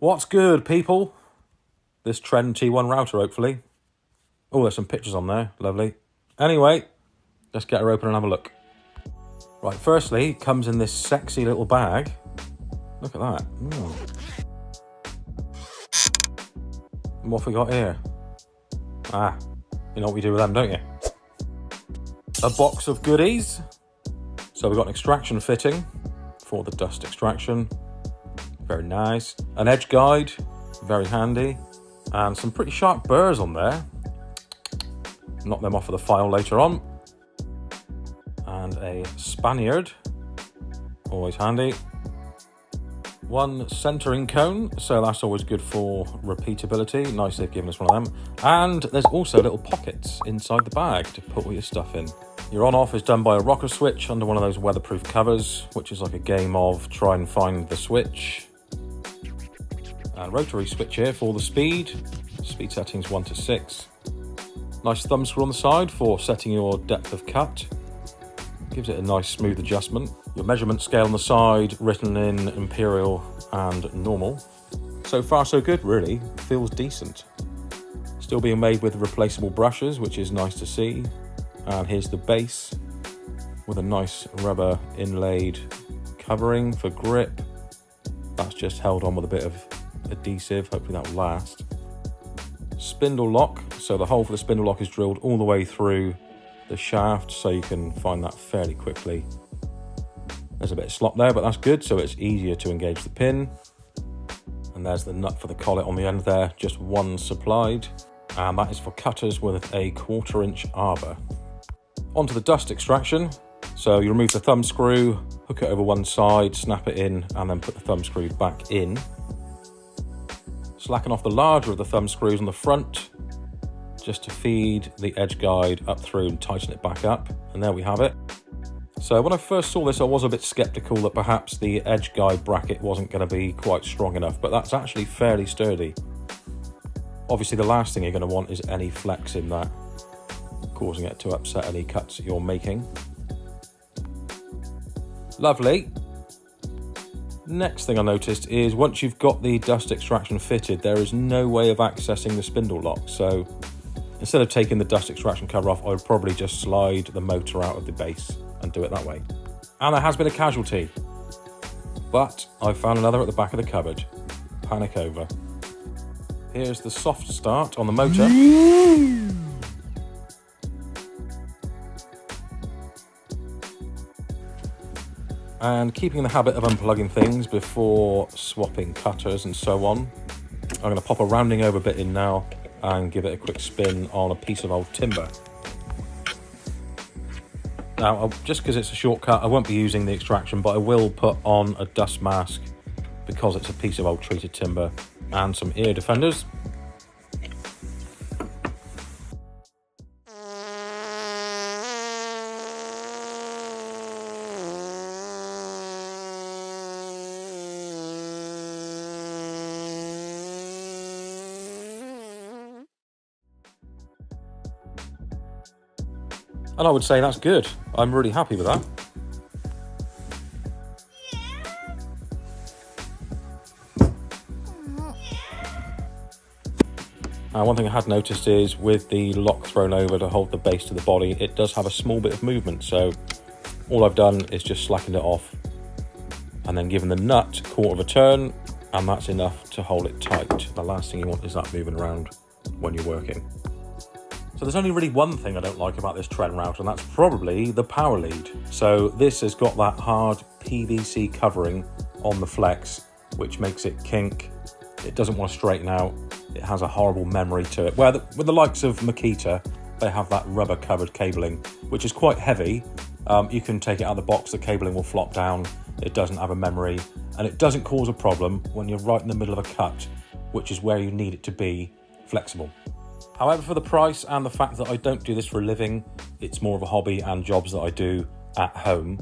What's good, people? This Trend T1 router, hopefully. Oh, there's some pictures on there. Lovely. Anyway, let's get her open and have a look. Right, firstly, it comes in this sexy little bag. Look at that. And what have we got here? You know what we do with them, don't you? A box of goodies. So we've got an extraction fitting for the dust extraction. Very nice. An edge guide, very handy. And some pretty sharp burrs on there. Knock them off of the file later on. And a Spaniard, always handy. One centering cone, so that's always good for repeatability. Nice they've given us one of them. And there's also little pockets inside the bag to put all your stuff in. Your on-off is done by a rocker switch under one of those weatherproof covers, which is like a game of try and find the switch. And rotary switch here for the speed. Speed settings 1 to 6. Nice thumb screw on the side for setting your depth of cut. Gives it a nice smooth adjustment. Your measurement scale on the side written in imperial and normal. So far so good, really. Feels decent. Still being made with replaceable brushes, which is nice to see. And here's the base with a nice rubber inlaid covering for grip. That's just held on with a bit of adhesive. Hopefully that will last. Spindle lock. So the hole for the spindle lock is drilled all the way through the shaft, so you can find that fairly quickly. There's a bit of slop there, but that's good, so it's easier to engage the pin. And there's the nut for the collet on the end there, just one supplied. And that is for cutters with a 1/4 inch arbor. Onto the dust extraction. So you remove the thumb screw, hook it over one side, snap it in, and then put the thumb screw back in. Slacken off the larger of the thumb screws on the front, just to feed the edge guide up through and tighten it back up. And there we have it. So when I first saw this, I was a bit skeptical that perhaps the edge guide bracket wasn't going to be quite strong enough, but that's actually fairly sturdy. Obviously, the last thing you're going to want is any flex in that, causing it to upset any cuts that you're making. Lovely. Next thing I noticed is once you've got the dust extraction fitted, there is no way of accessing the spindle lock. So instead of taking the dust extraction cover off, I would probably just slide the motor out of the base and do it that way. And there has been a casualty, but I found another at the back of the cupboard. Panic over. Here's the soft start on the motor. And keeping the habit of unplugging things before swapping cutters and so on, I'm going to pop a rounding over bit in now and give it a quick spin on a piece of old timber. Now, just because it's a shortcut, I won't be using the extraction, but I will put on a dust mask because it's a piece of old treated timber, and some ear defenders. And I would say that's good. I'm really happy with that. One thing I had noticed is with the lock thrown over to hold the base to the body, it does have a small bit of movement. So all I've done is just slackened it off and then given the nut a 1/4 of a turn, and that's enough to hold it tight. The last thing you want is that moving around when you're working. So there's only really one thing I don't like about this Trend router, and that's probably the power lead. So this has got that hard PVC covering on the flex, which makes it kink. It doesn't want to straighten out. It has a horrible memory to it. With the likes of Makita, they have that rubber covered cabling, which is quite heavy. You can take it out of the box, the cabling will flop down. It doesn't have a memory, and it doesn't cause a problem when you're right in the middle of a cut, which is where you need it to be flexible. However, for the price and the fact that I don't do this for a living, it's more of a hobby and jobs that I do at home.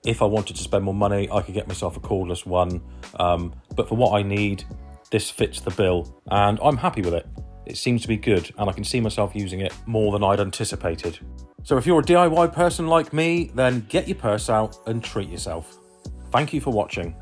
If I wanted to spend more money, I could get myself a cordless one. But for what I need, this fits the bill, and I'm happy with it. It seems to be good, and I can see myself using it more than I'd anticipated. So if you're a DIY person like me, then get your purse out and treat yourself. Thank you for watching.